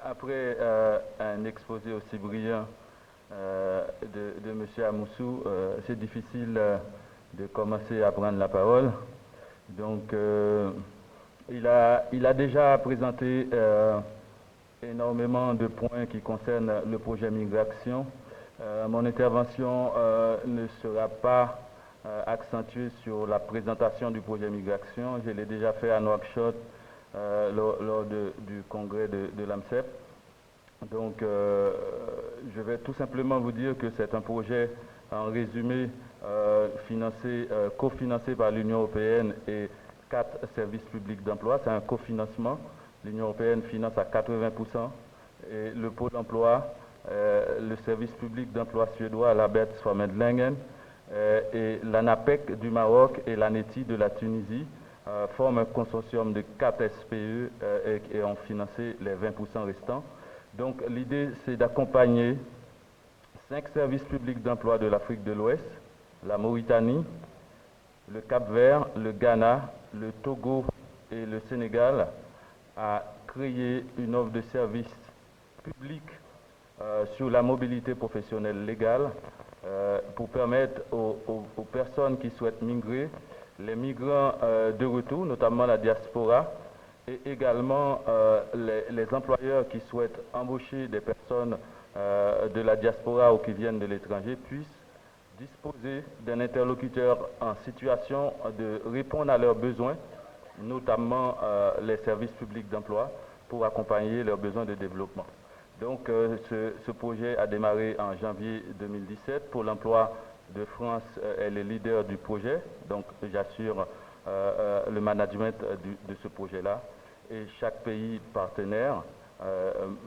Après un exposé aussi brillant de M. Amoussou, c'est difficile de commencer à prendre la parole. Donc, il a déjà présenté énormément de points qui concernent le projet migration. Mon intervention ne sera pas accentuée sur la présentation du projet migration. Je l'ai déjà fait à Nouakchott lors du congrès de l'AMCEP. Donc, je vais tout simplement vous dire que c'est un projet, en résumé, cofinancé par l'Union européenne et 4 services publics d'emploi. C'est un cofinancement. L'Union européenne finance à 80%. Et le Pôle emploi, le service public d'emploi suédois, l'Arbeidsförmedlingen, et l'ANAPEC du Maroc et l'ANETI de la Tunisie forment un consortium de 4 SPE et ont financé les 20% restants. Donc l'idée, c'est d'accompagner 5 services publics d'emploi de l'Afrique de l'Ouest, la Mauritanie, le Cap-Vert, le Ghana, le Togo et le Sénégal à créer une offre de services publics sur la mobilité professionnelle légale pour permettre aux personnes qui souhaitent migrer, les migrants de retour, notamment la diaspora, et également les employeurs qui souhaitent embaucher des personnes de la diaspora ou qui viennent de l'étranger puissent disposer d'un interlocuteur en situation de répondre à leurs besoins, notamment les services publics d'emploi, pour accompagner leurs besoins de développement. Donc ce projet a démarré en janvier 2017. Pour l'emploi de France est le leader du projet, donc j'assure le management de ce projet-là. Et chaque pays partenaire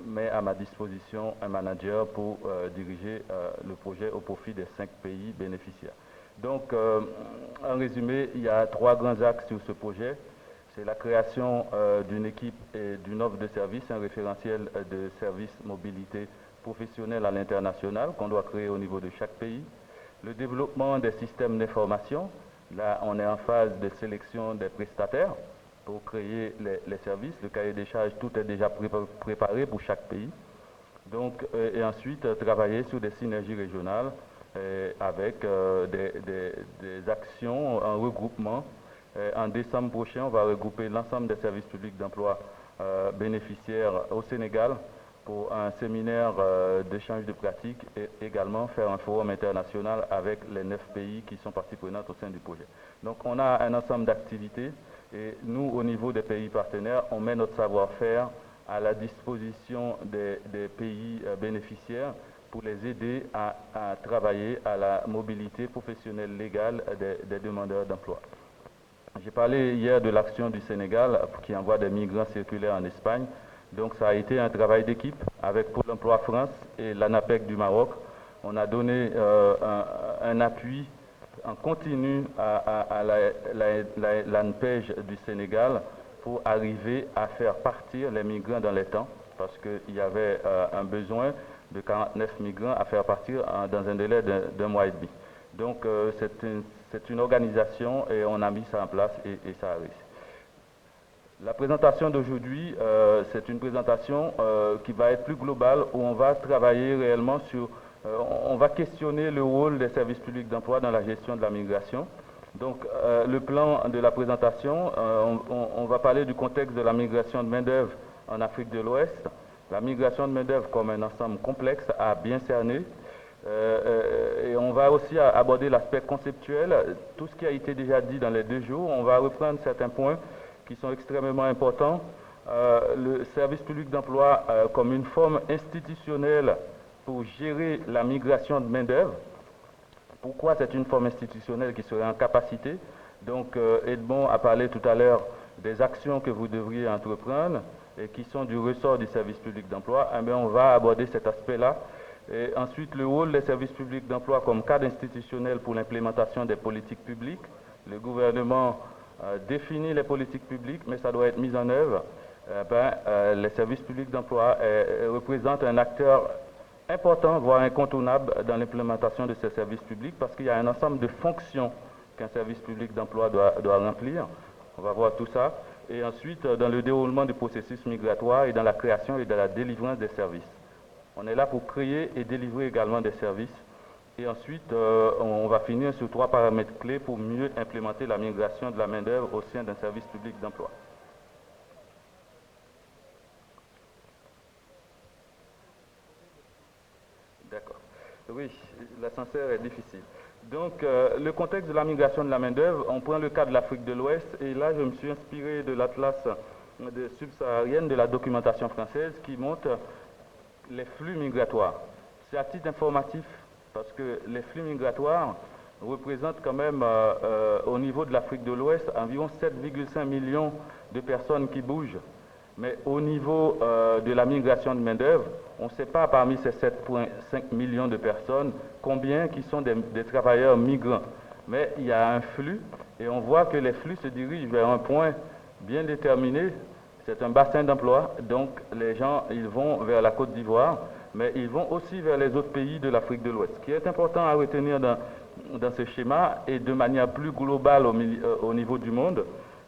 met à ma disposition un manager pour diriger le projet au profit des 5 pays bénéficiaires. Donc, en résumé, il y a 3 grands axes sur ce projet. C'est la création d'une équipe et d'une offre de services, un référentiel de services mobilité professionnelle à l'international qu'on doit créer au niveau de chaque pays. Le développement des systèmes d'information. Là, on est en phase de sélection des prestataires pour créer les services. Le cahier des charges, tout est déjà préparé pour chaque pays. Donc, et ensuite, travailler sur des synergies régionales avec des actions en regroupement. En décembre prochain, on va regrouper l'ensemble des services publics d'emploi bénéficiaires au Sénégal pour un séminaire d'échange de pratiques et également faire un forum international avec les 9 pays qui sont parties prenantes au sein du projet. Donc on a un ensemble d'activités et nous, au niveau des pays partenaires, on met notre savoir-faire à la disposition des pays bénéficiaires pour les aider à travailler à la mobilité professionnelle légale des demandeurs d'emploi. J'ai parlé hier de l'action du Sénégal qui envoie des migrants circulaires en Espagne. Donc ça a été un travail d'équipe avec Pôle emploi France et l'ANAPEC du Maroc. On a donné un appui en continu à l'ANPEJ du Sénégal pour arriver à faire partir les migrants dans les temps parce qu'il y avait un besoin de 49 migrants à faire partir dans un délai d'1 mois et demi. Donc c'est une organisation et on a mis ça en place et ça a réussi. La présentation d'aujourd'hui, c'est une présentation qui va être plus globale où on va travailler réellement sur, on va questionner le rôle des services publics d'emploi dans la gestion de la migration. Donc le plan de la présentation, on va parler du contexte de la migration de main-d'œuvre en Afrique de l'Ouest. La migration de main-d'œuvre comme un ensemble complexe à bien cerner. Et on va aussi aborder l'aspect conceptuel, tout ce qui a été déjà dit dans les 2 jours. On va reprendre certains points qui sont extrêmement importants. Le service public d'emploi comme une forme institutionnelle pour gérer la migration de main-d'œuvre. Pourquoi c'est une forme institutionnelle qui serait en capacité? Donc Edmond a parlé tout à l'heure des actions que vous devriez entreprendre et qui sont du ressort du service public d'emploi. Eh bien, on va aborder cet aspect-là. Et ensuite, le rôle des services publics d'emploi comme cadre institutionnel pour l'implémentation des politiques publiques. Le gouvernement définit les politiques publiques, mais ça doit être mis en œuvre. Les services publics d'emploi représentent un acteur important, voire incontournable dans l'implémentation de ces services publics parce qu'il y a un ensemble de fonctions qu'un service public d'emploi doit remplir. On va voir tout ça. et ensuite dans le déroulement du processus migratoire et dans la création et dans la délivrance des services. On est là pour créer et délivrer également des services. Et ensuite, on va finir sur 3 paramètres clés pour mieux implémenter la migration de la main-d'œuvre au sein d'un service public d'emploi. D'accord. Oui, l'ascenseur est difficile. Donc, le contexte de la migration de la main-d'œuvre, on prend le cas de l'Afrique de l'Ouest, et là, je me suis inspiré de l'Atlas subsaharienne de la documentation française qui montre les flux migratoires. C'est à titre informatif, parce que les flux migratoires représentent quand même, au niveau de l'Afrique de l'Ouest, environ 7,5 millions de personnes qui bougent. Mais au niveau de la migration de main-d'œuvre, on ne sait pas parmi ces 7,5 millions de personnes combien qui sont des travailleurs migrants. Mais il y a un flux et on voit que les flux se dirigent vers un point bien déterminé. C'est un bassin d'emploi, donc les gens ils vont vers la Côte d'Ivoire, mais ils vont aussi vers les autres pays de l'Afrique de l'Ouest. Ce qui est important à retenir dans ce schéma et de manière plus globale au niveau du monde,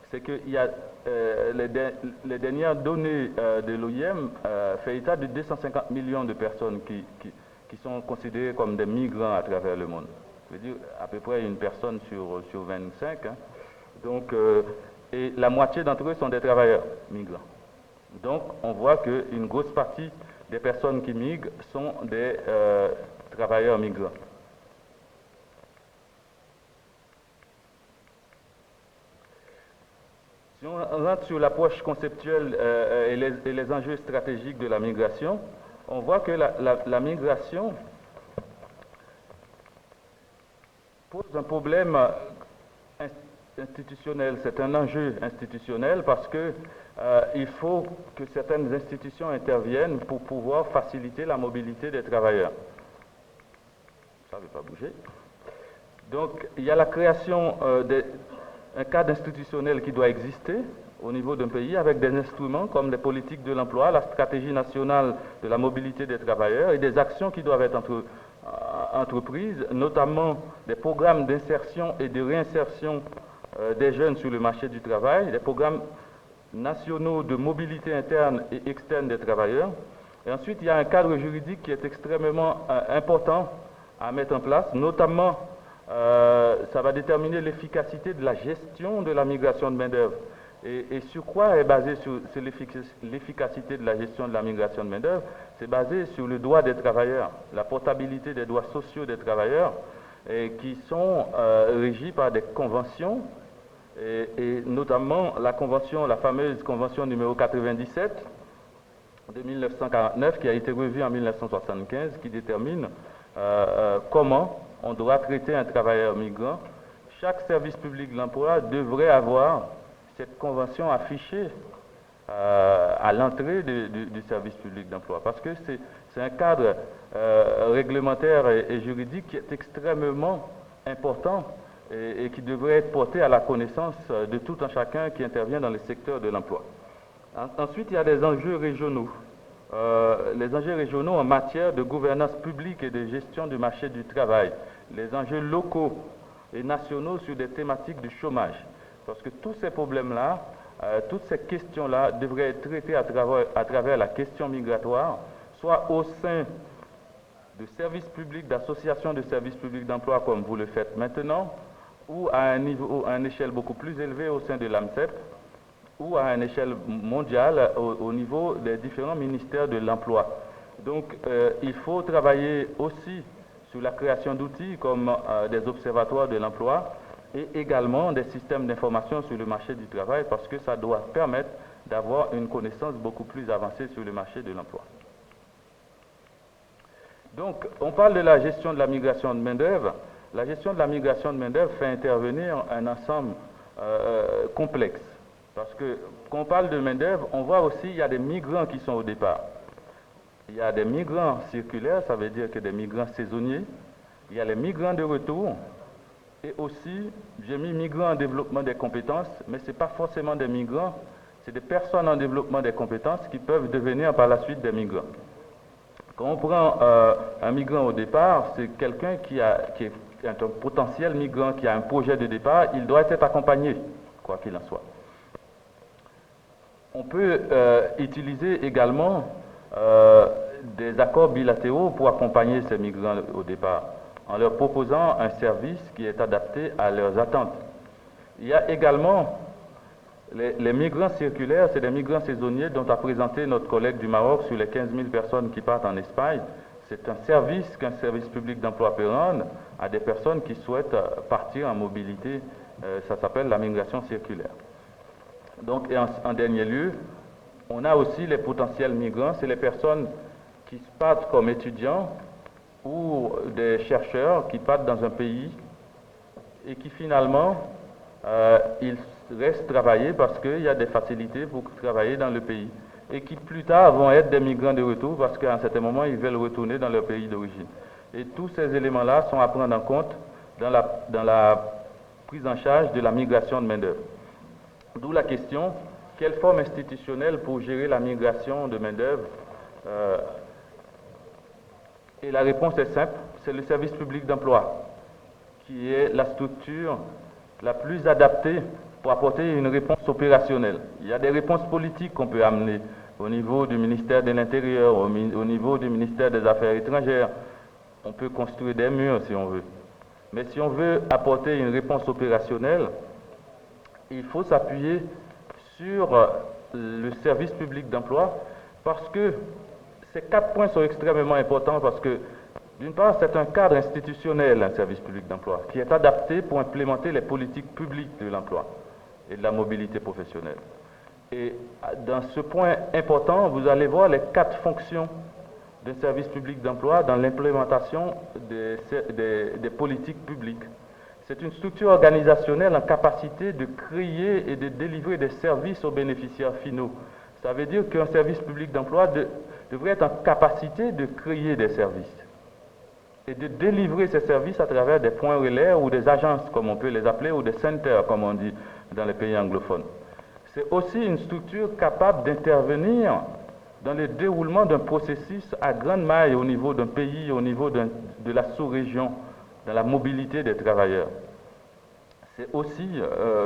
c'est qu'il y a les dernières données de l'OIM font état de 250 millions de personnes qui sont considérées comme des migrants à travers le monde. Je veux dire à peu près une personne sur 25. Hein. Donc, et la moitié d'entre eux sont des travailleurs migrants. Donc, on voit qu'une grosse partie des personnes qui migrent sont des travailleurs migrants. Si on rentre sur l'approche conceptuelle et les enjeux stratégiques de la migration, on voit que la migration pose un problème institutionnel. C'est un enjeu institutionnel parce que il faut que certaines institutions interviennent pour pouvoir faciliter la mobilité des travailleurs. Ça ne veut pas bouger. Donc, il y a la création un cadre institutionnel qui doit exister au niveau d'un pays avec des instruments comme les politiques de l'emploi, la stratégie nationale de la mobilité des travailleurs et des actions qui doivent être entreprises, notamment des programmes d'insertion et de réinsertion des jeunes sur le marché du travail, des programmes nationaux de mobilité interne et externe des travailleurs. Et ensuite, il y a un cadre juridique qui est extrêmement important à mettre en place, notamment ça va déterminer l'efficacité de la gestion de la migration de main-d'œuvre. Et sur quoi est basée sur l'efficacité de la gestion de la migration de main-d'œuvre? C'est basé sur le droit des travailleurs, la portabilité des droits sociaux des travailleurs, qui sont régis par des conventions, et notamment la fameuse convention numéro 97 de 1949, qui a été revue en 1975, qui détermine comment on doit traiter un travailleur migrant. Chaque service public de l'emploi devrait avoir cette convention affichée à l'entrée du service public d'emploi, parce que c'est un cadre réglementaire et juridique qui est extrêmement important et qui devrait être porté à la connaissance de tout un chacun qui intervient dans le secteur de l'emploi. Ensuite, il y a des enjeux régionaux. Les enjeux régionaux en matière de gouvernance publique et de gestion du marché du travail, les enjeux locaux et nationaux sur des thématiques du chômage. Parce que tous ces problèmes-là, toutes ces questions-là devraient être traitées à travers la question migratoire, soit au sein de services publics, d'associations de services publics d'emploi comme vous le faites maintenant, ou à une échelle beaucoup plus élevée au sein de l'AMCEP, ou à une échelle mondiale au niveau des différents ministères de l'emploi. Donc, il faut travailler aussi sur la création d'outils comme des observatoires de l'emploi et également des systèmes d'information sur le marché du travail, parce que ça doit permettre d'avoir une connaissance beaucoup plus avancée sur le marché de l'emploi. Donc, on parle de la gestion de la migration de main-d'œuvre. La gestion de la migration de main-d'œuvre fait intervenir un ensemble complexe. Parce que quand on parle de main-d'œuvre, on voit aussi qu'il y a des migrants qui sont au départ. Il y a des migrants circulaires, ça veut dire que des migrants saisonniers. Il y a les migrants de retour. Et aussi, j'ai mis migrants en développement des compétences, mais ce n'est pas forcément des migrants, c'est des personnes en développement des compétences qui peuvent devenir par la suite des migrants. Quand on prend un migrant au départ, c'est quelqu'un qui est un potentiel migrant, qui a un projet de départ, il doit être accompagné, quoi qu'il en soit. On peut utiliser également des accords bilatéraux pour accompagner ces migrants au départ, en leur proposant un service qui est adapté à leurs attentes. Il y a également les migrants circulaires, c'est des migrants saisonniers dont a présenté notre collègue du Maroc sur les 15 000 personnes qui partent en Espagne. C'est un service qu'un service public d'emploi peut rendre à des personnes qui souhaitent partir en mobilité. Ça s'appelle la migration circulaire. Donc, et en dernier lieu, on a aussi les potentiels migrants, c'est les personnes qui partent comme étudiants ou des chercheurs qui partent dans un pays et qui finalement, ils restent travailler parce qu'il y a des facilités pour travailler dans le pays et qui plus tard vont être des migrants de retour parce qu'à un certain moment, ils veulent retourner dans leur pays d'origine. Et tous ces éléments-là sont à prendre en compte dans la prise en charge de la migration de main-d'œuvre. D'où la question, quelle forme institutionnelle pour gérer la migration de main-d'œuvre Et la réponse est simple, c'est le service public d'emploi, qui est la structure la plus adaptée pour apporter une réponse opérationnelle. Il y a des réponses politiques qu'on peut amener au niveau du ministère de l'Intérieur, au niveau du ministère des Affaires étrangères. On peut construire des murs si on veut. Mais si on veut apporter une réponse opérationnelle, il faut s'appuyer sur le service public d'emploi parce que ces 4 points sont extrêmement importants parce que, d'une part, c'est un cadre institutionnel, un service public d'emploi, qui est adapté pour implémenter les politiques publiques de l'emploi et de la mobilité professionnelle. Et dans ce point important, vous allez voir les 4 fonctions d'un service public d'emploi dans l'implémentation des politiques publiques. C'est une structure organisationnelle en capacité de créer et de délivrer des services aux bénéficiaires finaux. Ça veut dire qu'un service public d'emploi devrait être en capacité de créer des services et de délivrer ces services à travers des points relais ou des agences, comme on peut les appeler, ou des centers, comme on dit dans les pays anglophones. C'est aussi une structure capable d'intervenir dans le déroulement d'un processus à grande maille au niveau d'un pays, au niveau de la sous-région, dans la mobilité des travailleurs. C'est aussi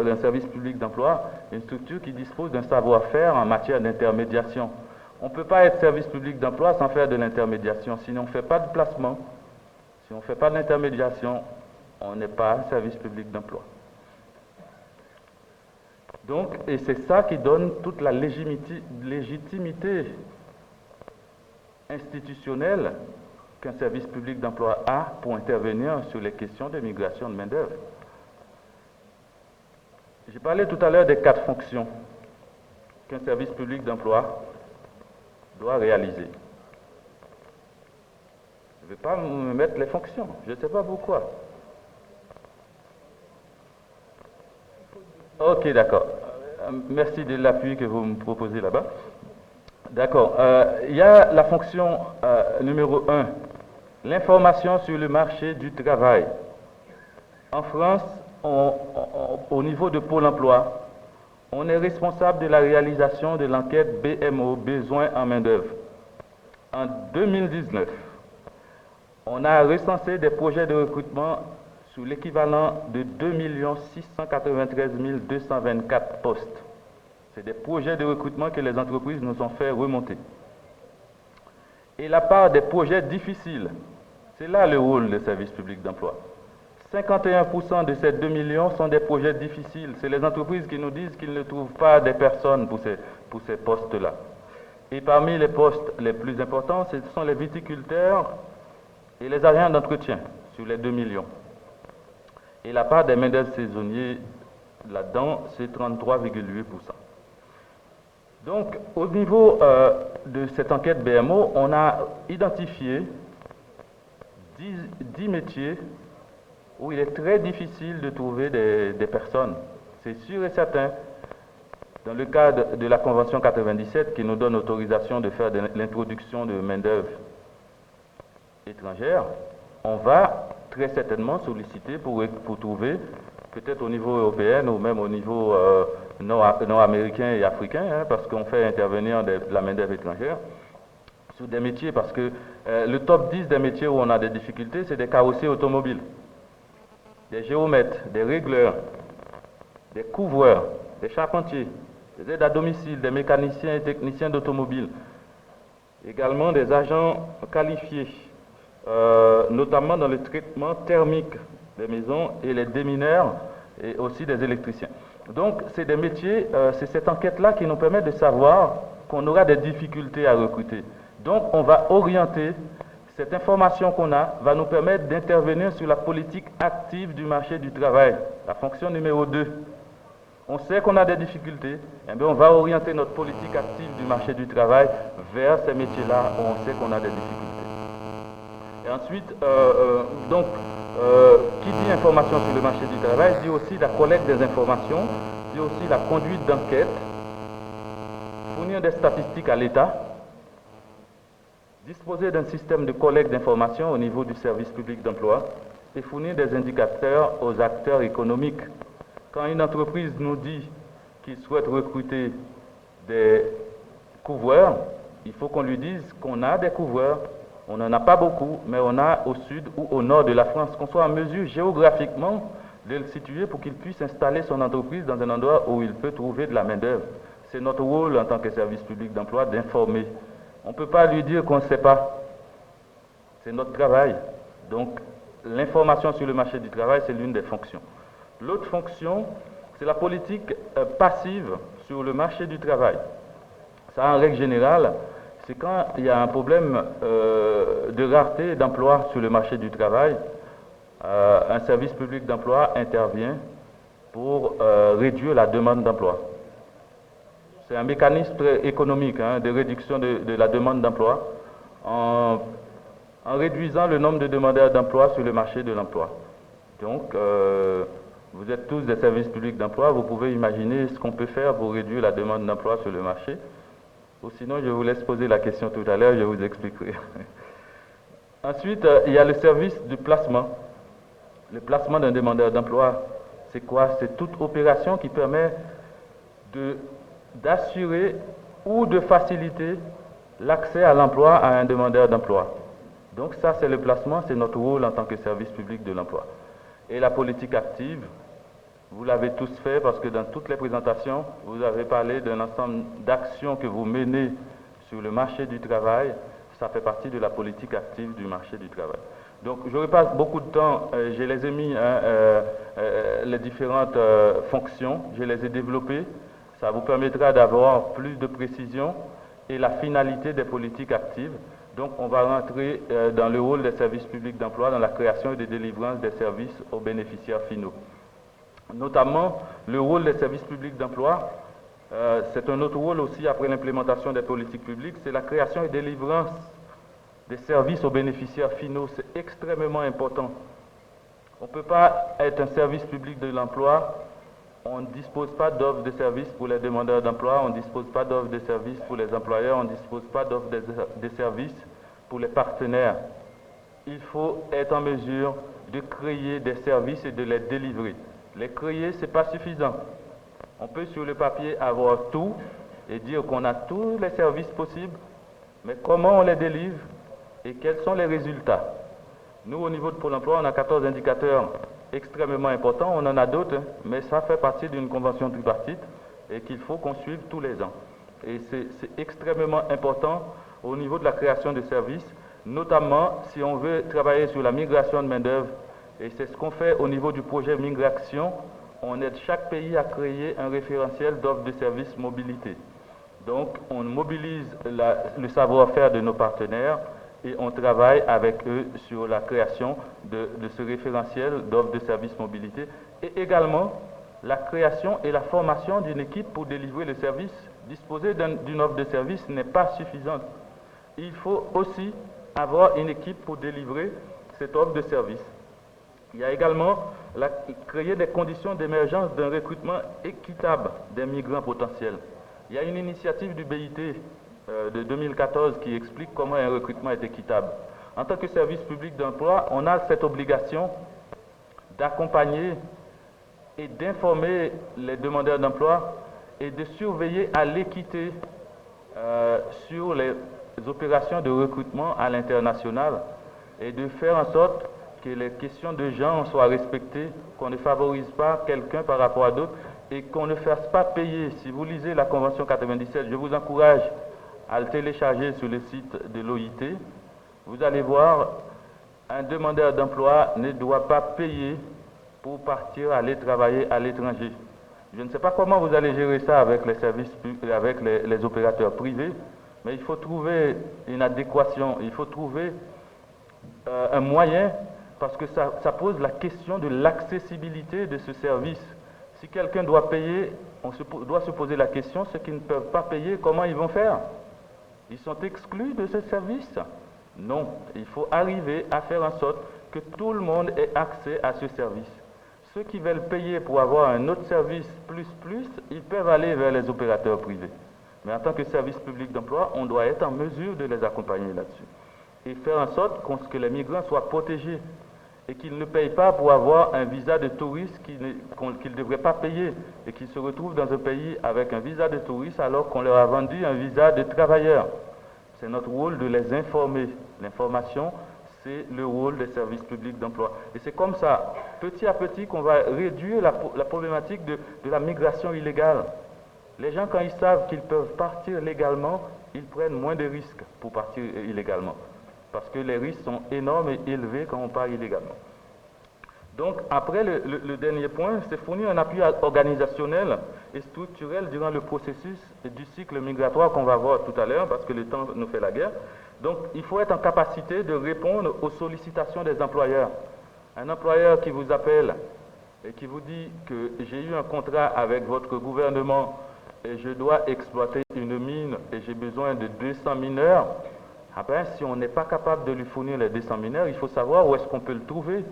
un service public d'emploi, une structure qui dispose d'un savoir-faire en matière d'intermédiation. On ne peut pas être service public d'emploi sans faire de l'intermédiation. Si on ne fait pas de placement, si on ne fait pas d'intermédiation, on n'est pas un service public d'emploi. Donc, et c'est ça qui donne toute la légitimité institutionnelle qu'un service public d'emploi a pour intervenir sur les questions de migration de main-d'œuvre. J'ai parlé tout à l'heure des 4 fonctions qu'un service public d'emploi doit réaliser. Je ne vais pas me mettre les fonctions, je ne sais pas pourquoi. Ok, d'accord. Merci de l'appui que vous me proposez là-bas. D'accord. Il y a la fonction numéro 1, l'information sur le marché du travail. En France, au niveau de Pôle emploi, on est responsable de la réalisation de l'enquête BMO, besoins en main-d'œuvre. En 2019, on a recensé des projets de recrutement sous l'équivalent de 2 693 224 postes. C'est des projets de recrutement que les entreprises nous ont fait remonter. Et la part des projets difficiles, c'est là le rôle des services publics d'emploi. 51% de ces 2 millions sont des projets difficiles. C'est les entreprises qui nous disent qu'ils ne trouvent pas des personnes pour ces postes-là. Et parmi les postes les plus importants, ce sont les viticulteurs et les agents d'entretien, sur les 2 millions. Et la part des main-d'œuvre saisonniers là-dedans, c'est 33,8%. Donc, au niveau de cette enquête BMO, on a identifié 10 métiers où il est très difficile de trouver des personnes. C'est sûr et certain. Dans le cadre de la Convention 97 qui nous donne autorisation de faire de l'introduction de main-d'œuvre étrangère, on va très certainement solliciter pour trouver, peut-être au niveau européen ou même au niveau nord-américain et africain, parce qu'on fait intervenir de la main-d'œuvre étrangère, sur des métiers, parce que le top 10 des métiers où on a des difficultés, c'est des carrossiers automobiles, des géomètres, des régleurs, des couvreurs, des charpentiers, des aides à domicile, des mécaniciens et techniciens d'automobile, également des agents qualifiés, notamment dans le traitement thermique des maisons et les démineurs et aussi des électriciens. Donc, c'est des métiers, c'est cette enquête-là qui nous permet de savoir qu'on aura des difficultés à recruter. Donc, on va orienter, cette information qu'on a va nous permettre d'intervenir sur la politique active du marché du travail, la fonction numéro 2. On sait qu'on a des difficultés, eh bien on va orienter notre politique active du marché du travail vers ces métiers-là où on sait qu'on a des difficultés. Et ensuite, qui dit information sur le marché du travail dit aussi la collecte des informations, dit aussi la conduite d'enquête, fournir des statistiques à l'État, disposer d'un système de collecte d'informations au niveau du service public d'emploi et fournir des indicateurs aux acteurs économiques. Quand une entreprise nous dit qu'il souhaite recruter des couvreurs, il faut qu'on lui dise qu'on a des couvreurs. On n'en a pas beaucoup, mais on a au sud ou au nord de la France, qu'on soit en mesure géographiquement de le situer pour qu'il puisse installer son entreprise dans un endroit où il peut trouver de la main-d'œuvre. C'est notre rôle en tant que service public d'emploi d'informer. On ne peut pas lui dire qu'on ne sait pas. C'est notre travail. Donc, l'information sur le marché du travail, c'est l'une des fonctions. L'autre fonction, c'est la politique passive sur le marché du travail. Ça, en règle générale, c'est quand il y a un problème de rareté d'emploi sur le marché du travail, un service public d'emploi intervient pour réduire la demande d'emploi. C'est un mécanisme économique de réduction de la demande d'emploi en réduisant le nombre de demandeurs d'emploi sur le marché de l'emploi. Donc, vous êtes tous des services publics d'emploi, vous pouvez imaginer ce qu'on peut faire pour réduire la demande d'emploi sur le marché. Ou sinon, je vous laisse poser la question tout à l'heure, je vous expliquerai. Ensuite, il y a le service de placement. Le placement d'un demandeur d'emploi, c'est quoi? C'est toute opération qui permet d'assurer ou de faciliter l'accès à l'emploi à un demandeur d'emploi. Donc ça, c'est le placement, c'est notre rôle en tant que service public de l'emploi. Et la politique active, vous l'avez tous fait parce que dans toutes les présentations, vous avez parlé d'un ensemble d'actions que vous menez sur le marché du travail. Ça fait partie de la politique active du marché du travail. Donc, je n'aurai pas beaucoup de temps, je les ai mis, les différentes fonctions, je les ai développées. Ça vous permettra d'avoir plus de précision et la finalité des politiques actives. Donc, on va rentrer dans le rôle des services publics d'emploi, dans la création et de délivrance des services aux bénéficiaires finaux. Notamment, le rôle des services publics d'emploi, c'est un autre rôle aussi après l'implémentation des politiques publiques, c'est la création et délivrance des services aux bénéficiaires finaux. C'est extrêmement important. On ne peut pas être un service public de l'emploi, on ne dispose pas d'offres de services pour les demandeurs d'emploi, on ne dispose pas d'offres de services pour les employeurs, on ne dispose pas d'offres de services pour les partenaires. Il faut être en mesure de créer des services et de les délivrer. Les créer, ce n'est pas suffisant. On peut sur le papier avoir tout et dire qu'on a tous les services possibles, mais comment on les délivre et quels sont les résultats? Nous, au niveau de Pôle emploi, on a 14 indicateurs extrêmement importants, on en a d'autres, mais ça fait partie d'une convention tripartite et qu'il faut qu'on suive tous les ans. Et c'est extrêmement important au niveau de la création de services, notamment si on veut travailler sur la migration de main-d'œuvre. Et c'est ce qu'on fait au niveau du projet Migration. On aide chaque pays à créer un référentiel d'offres de services mobilité. Donc, on mobilise le savoir-faire de nos partenaires et on travaille avec eux sur la création de ce référentiel d'offres de services mobilité et également la création et la formation d'une équipe pour délivrer le service. Disposer d'une offre de service n'est pas suffisante. Il faut aussi avoir une équipe pour délivrer cette offre de service. Il y a également créer des conditions d'émergence d'un recrutement équitable des migrants potentiels. Il y a une initiative du BIT de 2014 qui explique comment un recrutement est équitable. En tant que service public d'emploi, on a cette obligation d'accompagner et d'informer les demandeurs d'emploi et de surveiller à l'équité sur les opérations de recrutement à l'international et de faire en sorte que les questions de genre soient respectées, qu'on ne favorise pas quelqu'un par rapport à d'autres et qu'on ne fasse pas payer. Si vous lisez la Convention 97, je vous encourage à le télécharger sur le site de l'OIT. Vous allez voir, un demandeur d'emploi ne doit pas payer pour partir aller travailler à l'étranger. Je ne sais pas comment vous allez gérer ça avec les services publics, avec les opérateurs privés, mais il faut trouver une adéquation, il faut trouver un moyen, parce que ça pose la question de l'accessibilité de ce service. Si quelqu'un doit payer, on doit se poser la question, ceux qui ne peuvent pas payer, comment ils vont faire? Ils sont exclus de ce service? Non, il faut arriver à faire en sorte que tout le monde ait accès à ce service. Ceux qui veulent payer pour avoir un autre service plus, ils peuvent aller vers les opérateurs privés. Mais en tant que service public d'emploi, on doit être en mesure de les accompagner là-dessus. Et faire en sorte que les migrants soient protégés et qu'ils ne payent pas pour avoir un visa de touriste qu'ils ne devraient pas payer et qu'ils se retrouvent dans un pays avec un visa de touriste alors qu'on leur a vendu un visa de travailleur. C'est notre rôle de les informer. L'information, c'est le rôle des services publics d'emploi. Et c'est comme ça, petit à petit, qu'on va réduire la problématique de la migration illégale. Les gens, quand ils savent qu'ils peuvent partir légalement, ils prennent moins de risques pour partir illégalement. Parce que les risques sont énormes et élevés quand on part illégalement. Donc, après, le dernier point, c'est fournir un appui organisationnel et structurel durant le processus du cycle migratoire qu'on va voir tout à l'heure, parce que le temps nous fait la guerre. Donc, il faut être en capacité de répondre aux sollicitations des employeurs. Un employeur qui vous appelle et qui vous dit que j'ai eu un contrat avec votre gouvernement et je dois exploiter une mine et j'ai besoin de 200 mineurs, ah ben, si on n'est pas capable de lui fournir les 200 mineurs, il faut savoir où est-ce qu'on peut le trouver.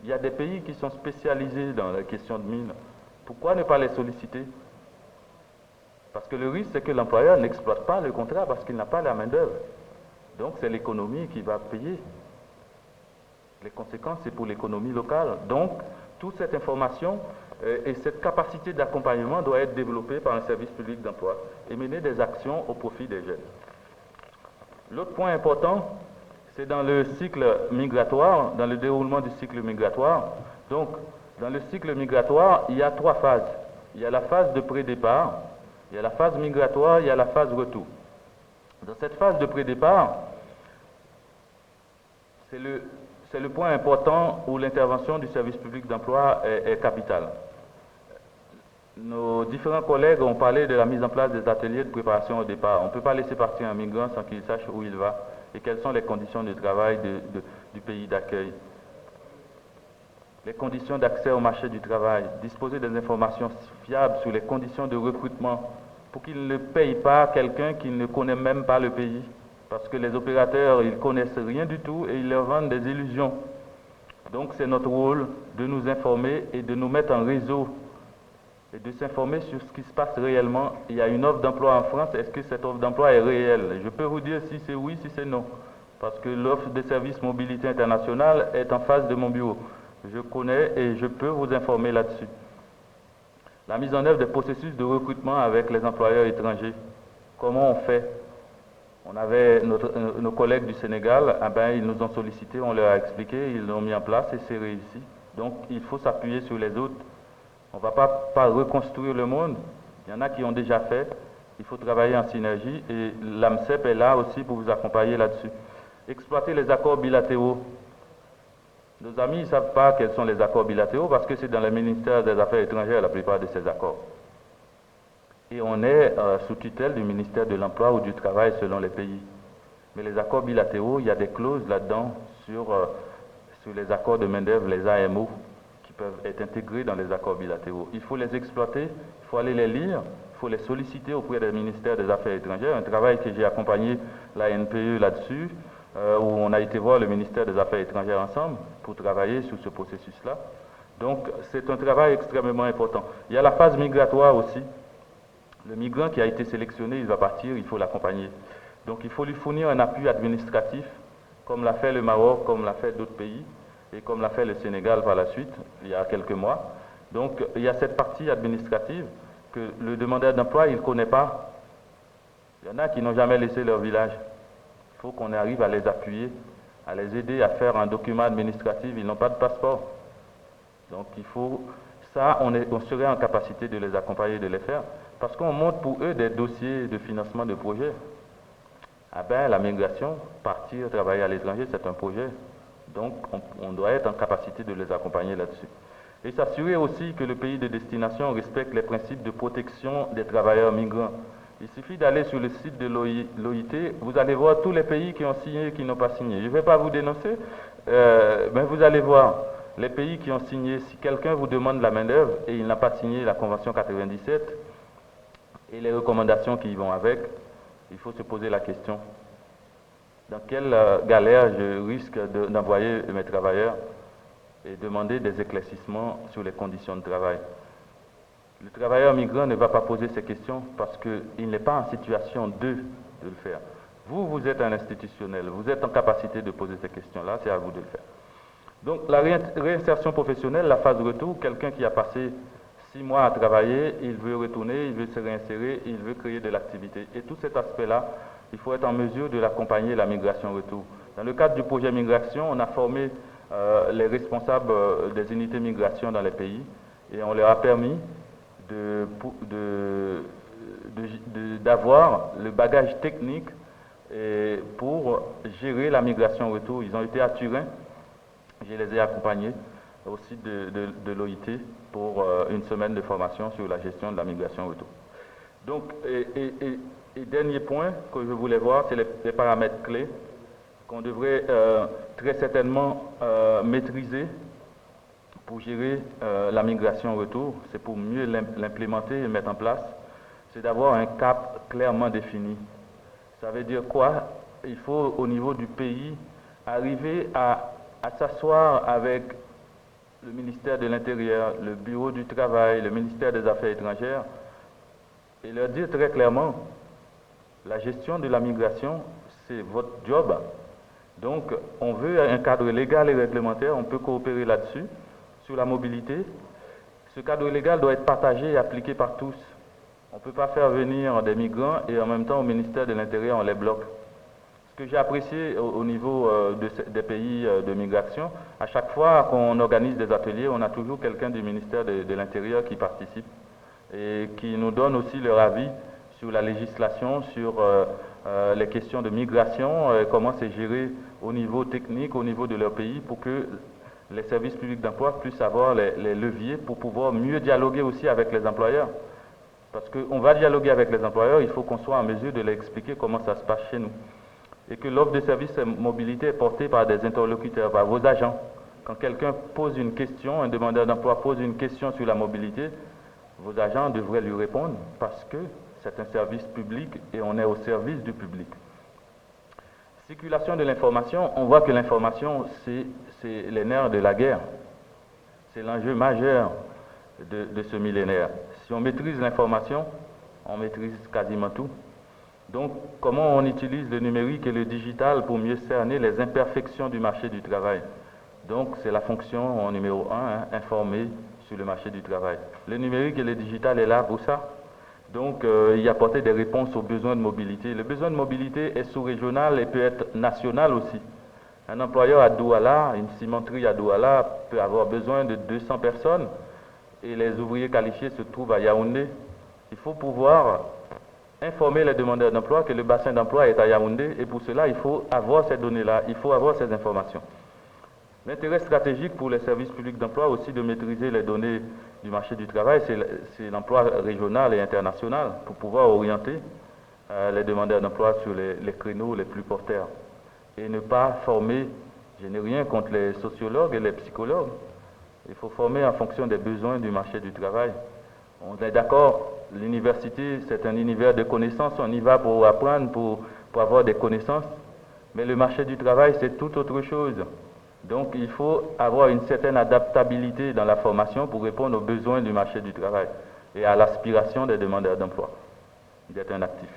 Il y a des pays qui sont spécialisés dans la question de mines. Pourquoi ne pas les solliciter? Parce que le risque, c'est que l'employeur n'exploite pas le contrat parce qu'il n'a pas la main-d'œuvre. Donc, c'est l'économie qui va payer. Les conséquences, c'est pour l'économie locale. Donc, toute cette information et cette capacité d'accompagnement doit être développée par un service public d'emploi et mener des actions au profit des jeunes. L'autre point important, c'est dans le cycle migratoire, dans le déroulement du cycle migratoire. Donc, dans le cycle migratoire, il y a 3 phases. Il y a la phase de pré-départ, il y a la phase migratoire, il y a la phase retour. Dans cette phase de pré-départ, c'est le point important où l'intervention du service public d'emploi est capitale. Nos différents collègues ont parlé de la mise en place des ateliers de préparation au départ. On ne peut pas laisser partir un migrant sans qu'il sache où il va et quelles sont les conditions de travail du pays d'accueil. Les conditions d'accès au marché du travail, disposer des informations fiables sur les conditions de recrutement pour qu'il ne paye pas quelqu'un qui ne connaît même pas le pays. Parce que les opérateurs, ils ne connaissent rien du tout et ils leur vendent des illusions. Donc c'est notre rôle de nous informer et de nous mettre en réseau et de s'informer sur ce qui se passe réellement. Il y a une offre d'emploi en France, est-ce que cette offre d'emploi est réelle? Je peux vous dire si c'est oui, si c'est non. Parce que l'offre de service mobilité internationale est en face de mon bureau. Je connais et je peux vous informer là-dessus. La mise en œuvre des processus de recrutement avec les employeurs étrangers. Comment on fait? On avait nos collègues du Sénégal, ils nous ont sollicité, on leur a expliqué, ils l'ont mis en place et c'est réussi. Donc il faut s'appuyer sur les autres. On ne va pas reconstruire le monde. Il y en a qui ont déjà fait. Il faut travailler en synergie et l'AMCEP est là aussi pour vous accompagner là-dessus. Exploiter les accords bilatéraux. Nos amis ne savent pas quels sont les accords bilatéraux parce que c'est dans le ministère des Affaires étrangères la plupart de ces accords. Et on est sous tutelle du ministère de l'Emploi ou du Travail selon les pays. Mais les accords bilatéraux, il y a des clauses là-dedans sur les accords de main-d'œuvre, les AMO, qui peuvent être intégrés dans les accords bilatéraux. Il faut les exploiter, il faut aller les lire, il faut les solliciter auprès des ministères des Affaires étrangères. Un travail que j'ai accompagné la NPE là-dessus, où on a été voir le ministère des Affaires étrangères ensemble pour travailler sur ce processus-là. Donc, c'est un travail extrêmement important. Il y a la phase migratoire aussi. Le migrant qui a été sélectionné, il va partir, il faut l'accompagner. Donc, il faut lui fournir un appui administratif, comme l'a fait le Maroc, comme l'a fait d'autres pays, et comme l'a fait le Sénégal par la suite, il y a quelques mois. Donc, il y a cette partie administrative que le demandeur d'emploi, il ne connaît pas. Il y en a qui n'ont jamais laissé leur village. Il faut qu'on arrive à les appuyer, à les aider à faire un document administratif. Ils n'ont pas de passeport. Donc, il faut ça, on serait en capacité de les accompagner, de les faire, parce qu'on monte pour eux des dossiers de financement de projets. Ah ben, la migration, partir travailler à l'étranger, c'est un projet. Donc, on doit être en capacité de les accompagner là-dessus. Et s'assurer aussi que le pays de destination respecte les principes de protection des travailleurs migrants. Il suffit d'aller sur le site de l'OIT, vous allez voir tous les pays qui ont signé et qui n'ont pas signé. Je ne vais pas vous dénoncer, mais vous allez voir les pays qui ont signé. Si quelqu'un vous demande la main-d'œuvre et il n'a pas signé la Convention 97 et les recommandations qui y vont avec, il faut se poser la question. Dans quelle galère je risque d'envoyer mes travailleurs et demander des éclaircissements sur les conditions de travail? Le travailleur migrant ne va pas poser ces questions parce qu'il n'est pas en situation de le faire. Vous êtes un institutionnel, vous êtes en capacité de poser ces questions-là, c'est à vous de le faire. Donc la réinsertion professionnelle, la phase retour, quelqu'un qui a passé 6 mois à travailler, il veut retourner, il veut se réinsérer, il veut créer de l'activité. Et tout cet aspect-là, il faut être en mesure de l'accompagner, la migration-retour. Dans le cadre du projet migration, on a formé les responsables des unités migration dans les pays et on leur a permis d'avoir le bagage technique pour gérer la migration-retour. Ils ont été à Turin, je les ai accompagnés au site de l'OIT pour une semaine de formation sur la gestion de la migration-retour. Donc, et dernier point que je voulais voir, c'est les paramètres clés qu'on devrait très certainement maîtriser pour gérer la migration-retour. C'est pour mieux l'implémenter et mettre en place. C'est d'avoir un cap clairement défini. Ça veut dire quoi? Il faut, au niveau du pays, arriver à s'asseoir avec le ministère de l'Intérieur, le Bureau du Travail, le ministère des Affaires étrangères, et leur dire très clairement, la gestion de la migration, c'est votre job. Donc, on veut un cadre légal et réglementaire, on peut coopérer là-dessus, sur la mobilité. Ce cadre légal doit être partagé et appliqué par tous. On ne peut pas faire venir des migrants et en même temps au ministère de l'Intérieur, on les bloque. Ce que j'ai apprécié au niveau des pays de migration, à chaque fois qu'on organise des ateliers, on a toujours quelqu'un du ministère de l'Intérieur qui participe et qui nous donne aussi leur avis sur la législation, sur les questions de migration, comment c'est géré au niveau technique, au niveau de leur pays, pour que les services publics d'emploi puissent avoir les leviers pour pouvoir mieux dialoguer aussi avec les employeurs. Parce qu'on va dialoguer avec les employeurs, il faut qu'on soit en mesure de leur expliquer comment ça se passe chez nous. Et que l'offre de services mobilité est portée par des interlocuteurs, par vos agents. Quand quelqu'un pose une question, un demandeur d'emploi pose une question sur la mobilité, vos agents devraient lui répondre parce que c'est un service public et on est au service du public. Circulation de l'information, on voit que l'information, c'est les nerfs de la guerre. C'est l'enjeu majeur de ce millénaire. Si on maîtrise l'information, on maîtrise quasiment tout. Donc, comment on utilise le numérique et le digital pour mieux cerner les imperfections du marché du travail? Donc, c'est la fonction numéro 1, informer sur le marché du travail. Le numérique et le digital est là pour ça. Donc, y apporter des réponses aux besoins de mobilité. Le besoin de mobilité est sous-régional et peut être national aussi. Un employeur à Douala, une cimenterie à Douala, peut avoir besoin de 200 personnes et les ouvriers qualifiés se trouvent à Yaoundé. Il faut pouvoir informer les demandeurs d'emploi que le bassin d'emploi est à Yaoundé et pour cela, il faut avoir ces données-là, il faut avoir ces informations. L'intérêt stratégique pour les services publics d'emploi aussi de maîtriser les données du marché du travail, c'est l'emploi régional et international pour pouvoir orienter les demandeurs d'emploi sur les créneaux les plus porteurs et ne pas former, je n'ai rien contre les sociologues et les psychologues, il faut former en fonction des besoins du marché du travail. On est d'accord, l'université c'est un univers de connaissances, on y va pour apprendre, pour avoir des connaissances, mais le marché du travail c'est tout autre chose. Donc il faut avoir une certaine adaptabilité dans la formation pour répondre aux besoins du marché du travail et à l'aspiration des demandeurs d'emploi, d'être un actif.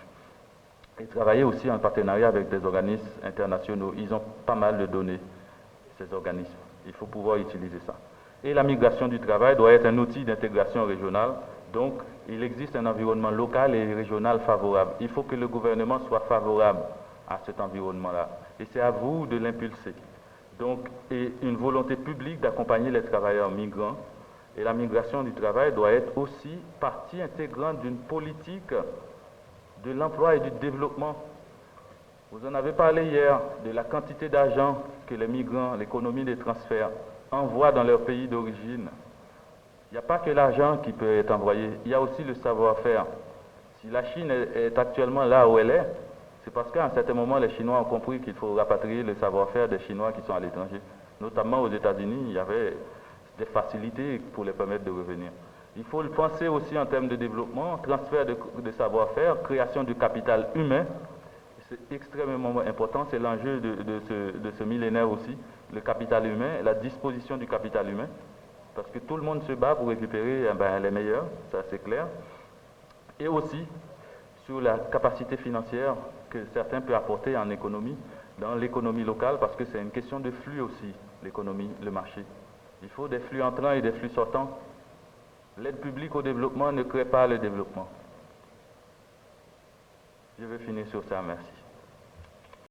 Et travailler aussi en partenariat avec des organismes internationaux. Ils ont pas mal de données, ces organismes. Il faut pouvoir utiliser ça. Et la migration du travail doit être un outil d'intégration régionale. Donc, il existe un environnement local et régional favorable. Il faut que le gouvernement soit favorable à cet environnement-là. Et c'est à vous de l'impulser. Donc, et une volonté publique d'accompagner les travailleurs migrants Et la migration du travail doit être aussi partie intégrante d'une politique de l'emploi et du développement. Vous en avez parlé hier de la quantité d'argent que les migrants, l'économie des transferts, envoient dans leur pays d'origine. Il n'y a pas que l'argent qui peut être envoyé, il y a aussi le savoir-faire. Si la Chine est actuellement là où elle est, c'est parce qu'à un certain moment, les Chinois ont compris qu'il faut rapatrier le savoir-faire des Chinois qui sont à l'étranger. Notamment aux États-Unis, il y avait des facilités pour les permettre de revenir. Il faut le penser aussi en termes de développement, transfert de savoir-faire, création du capital humain. C'est extrêmement important, c'est l'enjeu de ce millénaire aussi, le capital humain, la disposition du capital humain, parce que tout le monde se bat pour récupérer les meilleurs, ça c'est clair, et aussi sur la capacité financière que certains peuvent apporter en économie, dans l'économie locale, parce que c'est une question de flux aussi, l'économie, le marché. Il faut des flux entrants et des flux sortants. L'aide publique au développement ne crée pas le développement. Je vais finir sur ça, merci.